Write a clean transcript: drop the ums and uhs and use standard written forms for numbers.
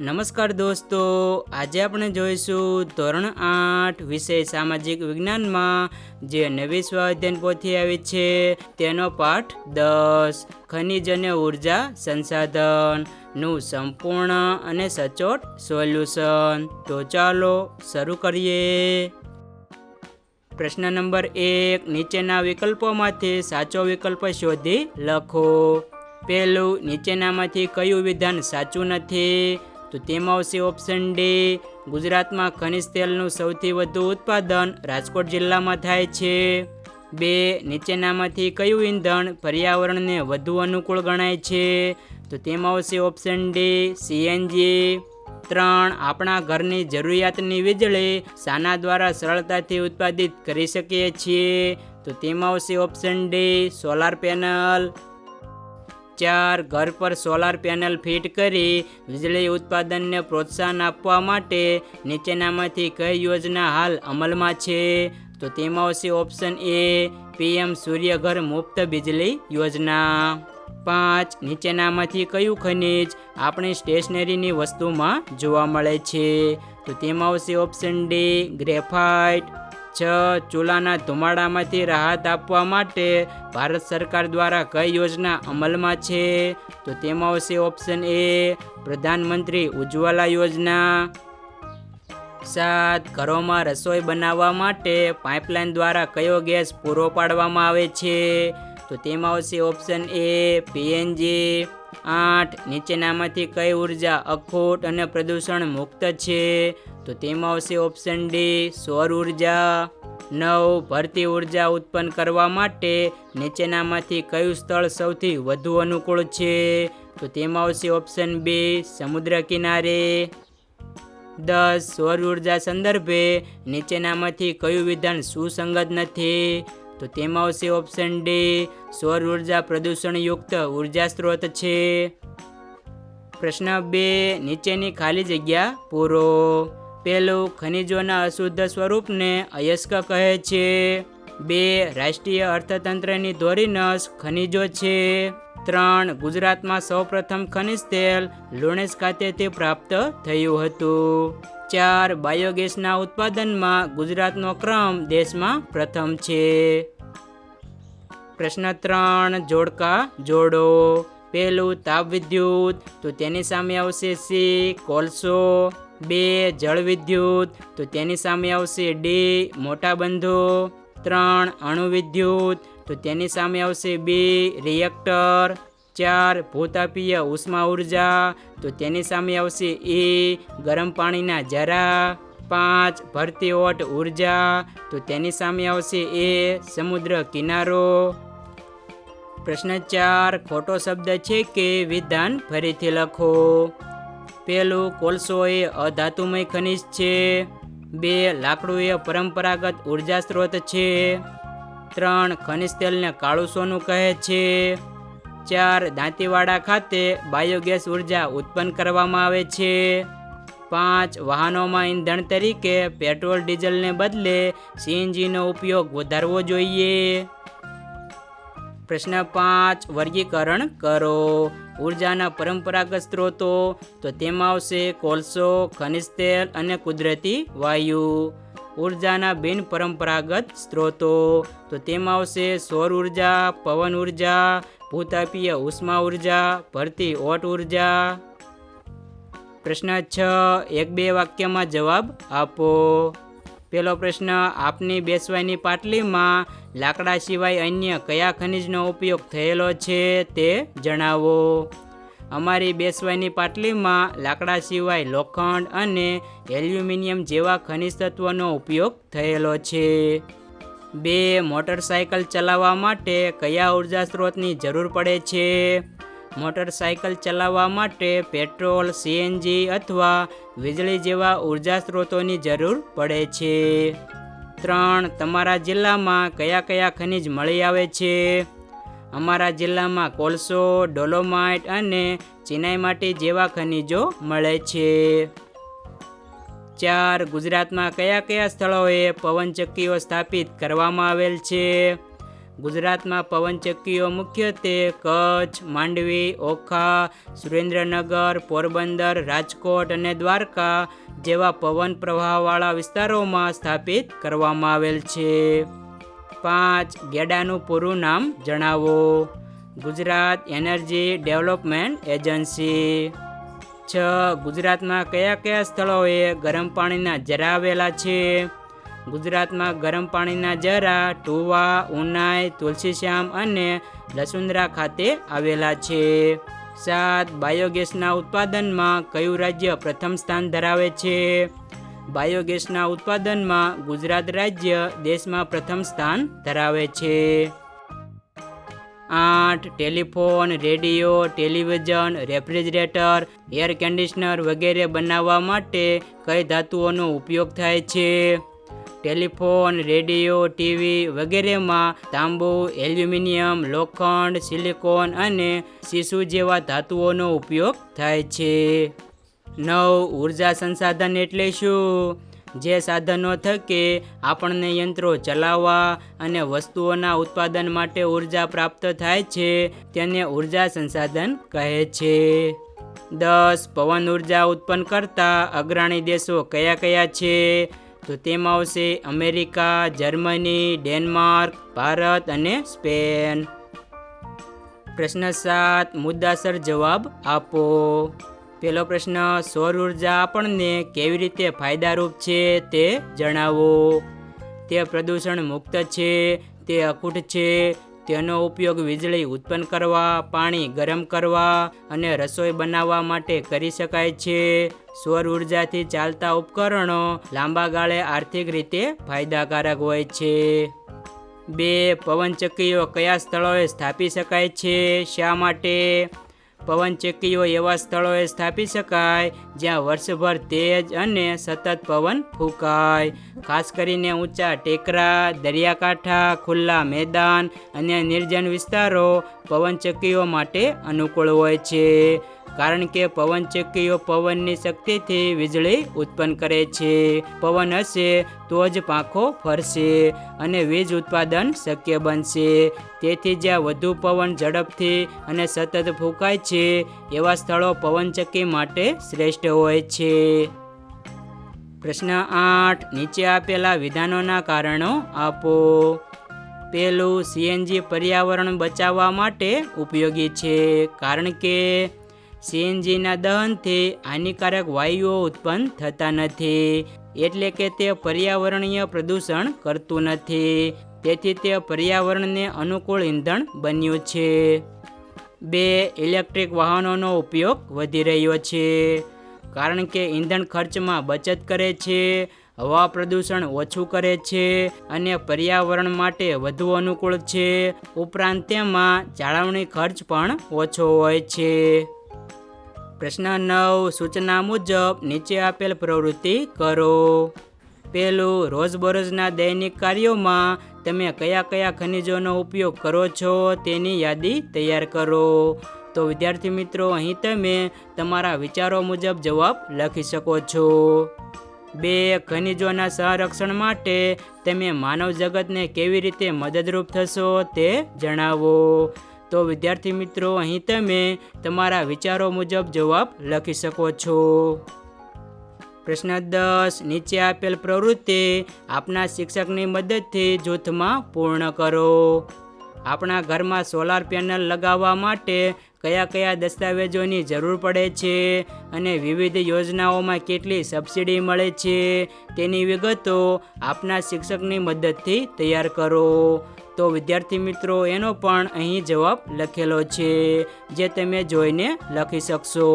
નમસ્કાર દોસ્તો, આજે આપણે જોઈશું ધોરણ 8 વિષય સામાજિક વિજ્ઞાનમાં જે નવી સ્વાધ્યાયન પોથી આવી છે તેનો પાઠ 10 ખનિજ અને ઉર્જા સંસાધનનું સંપૂર્ણ અને સચોટ સોલ્યુશન। તો ચાલો શરૂ કરીએ। પ્રશ્ન નંબર 1, નીચેના વિકલ્પોમાંથી સાચો વિકલ્પ શોધી લખો। પહેલું, નીચેનામાંથી કયું વિધાન સાચું નથી? તો તેમાં આવશે ઓપ્શન ડી, ગુજરાતમાં ખનિજ તેલનું સૌથી વધુ ઉત્પાદન રાજકોટ જિલ્લામાં થાય છે। 2, નીચેનામાંથી કયું ઈંધણ પર્યાવરણને વધુ અનુકૂળ ગણાય છે? તો તેમાં આવશે ઓપ્શન ડી, સીએનજી। 3, આપણા ઘરની જરૂરિયાતની વીજળી શાના દ્વારા સરળતાથી ઉત્પાદિત કરી શકીએ છીએ? તો તેમાં આવશે ઓપ્શન ડી, સોલાર પેનલ। 4, ઘર પર સોલાર પેનલ ફિટ કરી વીજળી ઉત્પાદનને પ્રોત્સાહન આપવા માટે નીચેનામાંથી કઈ યોજના હાલ અમલમાં છે? તો તેમાં આવશે ઓપ્શન એ, પીએમ સૂર્યઘર મુફ્ત બિજલી યોજના। 5, નીચેનામાંથી કયું ખનિજ આપણી સ્ટેશનરીની વસ્તુમાં જોવા મળે છે? તો તેમાં આવશે ઓપ્શન ડી, ગ્રેફાઇટ। 6, ચૂલાના ધુમાડામાંથી રાહત આપવા માટે ભારત સરકાર દ્વારા કઈ યોજના અમલમાં છે? તો તેમાં આવશે ઓપ્શન એ, પ્રધાનમંત્રી ઉજ્જવલા યોજના। 7, ઘરોમાં રસોઈ બનાવવા માટે પાઇપલાઇન દ્વારા કયો ગેસ પૂરો પાડવામાં આવે છે? તો તેમાં આવશે ઓપ્શન એ, પીએનજી। 8, નીચેનામાંથી કઈ ઉર્જા અખૂટ અને પ્રદૂષણ મુક્ત છે? તો તેમાં આવશે ઓપ્શન ડી, સૌર ઉર્જા। 9, ભરતી ઉર્જા ઉત્પન્ન કરવા માટે નીચેનામાંથી કયું સ્થળ સૌથી વધુ અનુકૂળ છે? તો તેમાં આવશે ઓપ્શન બી, સમુદ્ર કિનારે। 10, સૌર ઉર્જા સંદર્ભે નીચેનામાંથી કયું વિધાન સુસંગત નથી? તો તેમાં આવશે ઓપ્શન ડી, સૌર ઉર્જા પ્રદૂષણયુક્ત ઉર્જા સ્ત્રોત છે। પ્રશ્ન 2, નીચેની ખાલી જગ્યા પૂરો। પહેલું, ખનિજોના અશુદ્ધ સ્વરૂપને અયસ્ક કહે છે। 2, રાષ્ટ્રીય અર્થતંત્રની ધોરીનસ ખનિજો છે। 3, ગુજરાતમાં સૌપ્રથમ ખનિજ તેલ લુણેસ ખાતેથી પ્રાપ્ત થયું હતું। 4, બાયોગેસના ઉત્પાદનમાં ગુજરાતનો ક્રમ દેશમાં પ્રથમ છે। પ્રશ્ન 3, જોડકા જોડો। પહેલું, તાપ વિદ્યુત, તો તેની સામે આવશે સી, કોલસો। 2, જળ વિદ્યુત, તો તેની સામે આવશે ડી, મોટા બંધો। 3, અણુ વિદ્યુત, તો તેની સામે આવશે બી, રિએક્ટર। 4, ભૂતાપીય ઉષ્મા ઉર્જા, તો તેની સામે આવશે ઈ, ગરમ પાણીના ઝરા। 5, ભરતી ઓટ ઉર્જા, તો તેની સામે આવશે એ, સમુદ્ર કિનારો। પ્રશ્ન 4, ખોટો શબ્દ છે કે વિધાન ફરીથી લખો। પહેલું, કોલસો એ અધાતુમય ખનિજ છે। 2, લાકડું એ પરંપરાગત ઉર્જા સ્ત્રોત છે। 3, ખનિજ તેલને કાળું સોનું કહે છે। 4, દાંતીવાડા ખાતે બાયોગેસ ઉર્જા ઉત્પન્ન કરવામાં આવે છે। 5, વાહનોમાં ઈંધણ તરીકે પેટ્રોલ ડીઝલને બદલે સીએનજીનો ઉપયોગ વધારવો જોઈએ। પ્રશ્ન 5, વર્ગીકરણ કરો। ઉર્જાના પરંપરાગત સ્ત્રોતો, તો તેમાં આવશે કોલસો, ખનિજ તેલ અને કુદરતી વાયુ। ઉર્જાના બિન પરંપરાગત સ્ત્રોતો, તો તેમાં આવશે સૌર ઉર્જા, પવન ઉર્જા, ભૂતાપીય ઉષ્મા ઉર્જા, ભરતી ઓટ ઉર્જા। પ્રશ્ન 6, 1-2 વાક્યમાં જવાબ આપો। પહેલો પ્રશ્ન, આપની બેસવાની પાટલીમાં લાકડા સિવાય અન્ય કયા ખનિજનો ઉપયોગ થયેલો છે તે જણાવો। અમારી બેસવાની પાટલીમાં લાકડા સિવાય લોખંડ અને એલ્યુમિનિયમ જેવા ખનિજ તત્વોનો ઉપયોગ થયેલો છે। 2, મોટરસાયકલ ચલાવવા માટે કયા ઉર્જા સ્ત્રોતની જરૂર પડે છે? મોટરસાયકલ ચલાવવા માટે પેટ્રોલ, સીએનજી અથવા વીજળી જેવા ઉર્જા સ્ત્રોતોની જરૂર પડે છે। 3, તમારા જિલ્લામાં કયા કયા ખનિજ મળી આવે છે? અમારા જિલ્લામાં કોલસો, ડોલોમાઇટ અને ચિનાઈ માટી જેવા ખનિજો મળે છે। 4, ગુજરાતમાં કયા કયા સ્થળોએ પવનચક્કીઓ સ્થાપિત કરવામાં આવેલ છે? ગુજરાતમાં પવનચક્કીઓ મુખ્યત્વે કચ્છ, માંડવી, ઓખા, સુરેન્દ્રનગર, પોરબંદર, રાજકોટ અને દ્વારકા જેવા પવન પ્રવાહવાળા વિસ્તારોમાં સ્થાપિત કરવામાં આવેલ છે. 5. ગેડાનું પૂરું નામ જણાવો. Gujarat energy development agency. 6. ગુજરાતમાં કયા કયા સ્થળોએ ગરમ પાણીના ઝરા આવેલા છે? ગુજરાતમાં ગરમ પાણીના ઝરા ટુવા, ઉનાઈ, તુલસીશ્યામ અને લસુંદરા ખાતે આવેલા છે. 7. બાયોગેસના ઉત્પાદનમાં કયું રાજ્ય પ્રથમ સ્થાન ધરાવે છે? બાયોગેસના ઉત્પાદનમાં ગુજરાત રાજ્ય દેશમાં પ્રથમ સ્થાન ધરાવે છે. 8. Telephone, radio, television, refrigerator, air conditioner વગેરે બનાવવા માટે કઈ ધાતુઓનો ઉપયોગ થાય છે? ટેલિફોન, રેડિયો, ટીવી વગેરેમાં તાંબુ, એલ્યુમિનિયમ, લોખંડ, સિલિકોન અને સીસુ જેવા ધાતુઓનો ઉપયોગ થાય છે. 9. ઉર્જા સંસાધન એટલે શું? જે સાધનો થકી આપણને યંત્રો ચલાવવા અને વસ્તુઓના ઉત્પાદન માટે ઉર્જા પ્રાપ્ત થાય છે તેને ઉર્જા સંસાધન કહે છે. 10. પવન ઉર્જા ઉત્પન્ન કરતા અગ્રણી દેશો કયા કયા છે? તો તેમાં આવશે અમેરિકા, જર્મની, ડેનમાર્ક, ભારત અને સ્પેન. પ્રશ્ન 7. મુદ્દાસર જવાબ આપો. પહેલો પ્રશ્ન, સૌર ઉર્જા આપણને કેવી રીતે ફાયદારૂપ છે તે જણાવો. તે પ્રદૂષણ મુક્ત છે, તે અખૂટ છે, તેનો ઉપયોગ વીજળી ઉત્પન્ન કરવા, પાણી ગરમ કરવા અને રસોઈ બનાવવા માટે કરી શકાય છે. સૌર ઉર્જાથી ચાલતા ઉપકરણો લાંબા ગાળે આર્થિક રીતે ફાયદાકારક હોય છે. 2. પવનચક્કીઓ કયા સ્થળોએ સ્થાપી શકાય છે? શા માટે? પવનચક્કીઓ એવા સ્થળોએ સ્થાપી શકાય જ્યાં વર્ષભર તેજ અને સતત પવન ફૂંકાય. ખાસ કરીને ઊંચા ટેકરા, દરિયાકાંઠા, ખુલ્લા મેદાન અને નિર્જન વિસ્તારો પવનચક્કીઓ માટે અનુકૂળ હોય છે. કારણ કે પવનચક્કીઓ પવનની શક્તિથી વીજળી ઉત્પન્ન કરે છે. પવન હશે તો જ પાંખો ફરશે અને વીજ ઉત્પાદન શક્ય બનશે. તેથી જ્યાં વધુ પવન ઝડપથી અને સતત ફૂંકાય છે એવા સ્થળો પવનચક્કી માટે શ્રેષ્ઠ હોય છે. પ્રશ્ન 8. નીચે આપેલા વિધાનોના કારણો આપો. પહેલું, સીએનજી પર્યાવરણ બચાવવા માટે ઉપયોગી છે કારણ કે સીએનજીના દહનથી હાનિકારક વાયુઓ ઉત્પન્ન થતા નથી, એટલે કે તે પર્યાવરણીય પ્રદૂષણ કરતું નથી. તેથી તે પર્યાવરણને અનુકૂળ ઈંધણ બન્યું છે. 2. ઇલેક્ટ્રિક વાહનોનો ઉપયોગ વધી રહ્યો છે કારણ કે ઈંધણ ખર્ચમાં બચત કરે છે, હવા પ્રદૂષણ ઓછું કરે છે અને પર્યાવરણ માટે વધુ અનુકૂળ છે. ઉપરાંત તેમાં જાળવણી ખર્ચ પણ ઓછો હોય છે. પ્રશ્ન 9. સૂચના મુજબ નીચે આપેલ પ્રવૃત્તિ કરો. પહેલું, રોજબરોજના દૈનિક કાર્યોમાં તમે કયા કયા ખનિજોનો ઉપયોગ કરો છો તેની યાદી તૈયાર કરો. તો વિદ્યાર્થી મિત્રો, અહીં તમે તમારા વિચારો મુજબ જવાબ લખી શકો છો. 2. ખનિજોના સંરક્ષણ માટે તમે માનવ જગતને કેવી રીતે મદદરૂપ થશો તે જણાવો. તો વિદ્યાર્થી મિત્રો, અહીં તમે તમારા વિચારો મુજબ જવાબ લખી શકો છો. પ્રશ્ન 10. નીચે આપેલ પ્રવૃત્તિ આપના શિક્ષકની મદદથી જૂથમાં પૂર્ણ કરો. આપણા ઘરમાં સોલાર પેનલ લગાવવા માટે કયા કયા દસ્તાવેજોની જરૂર પડે છે અને વિવિધ યોજનાઓમાં કેટલી સબસિડી મળે છે તેની વિગતો આપના શિક્ષકની મદદથી તૈયાર કરો. તો વિદ્યાર્થી મિત્રો, એનો પણ અહીં જવાબ લખેલો છે જે તમે જોઈને લખી શકશો.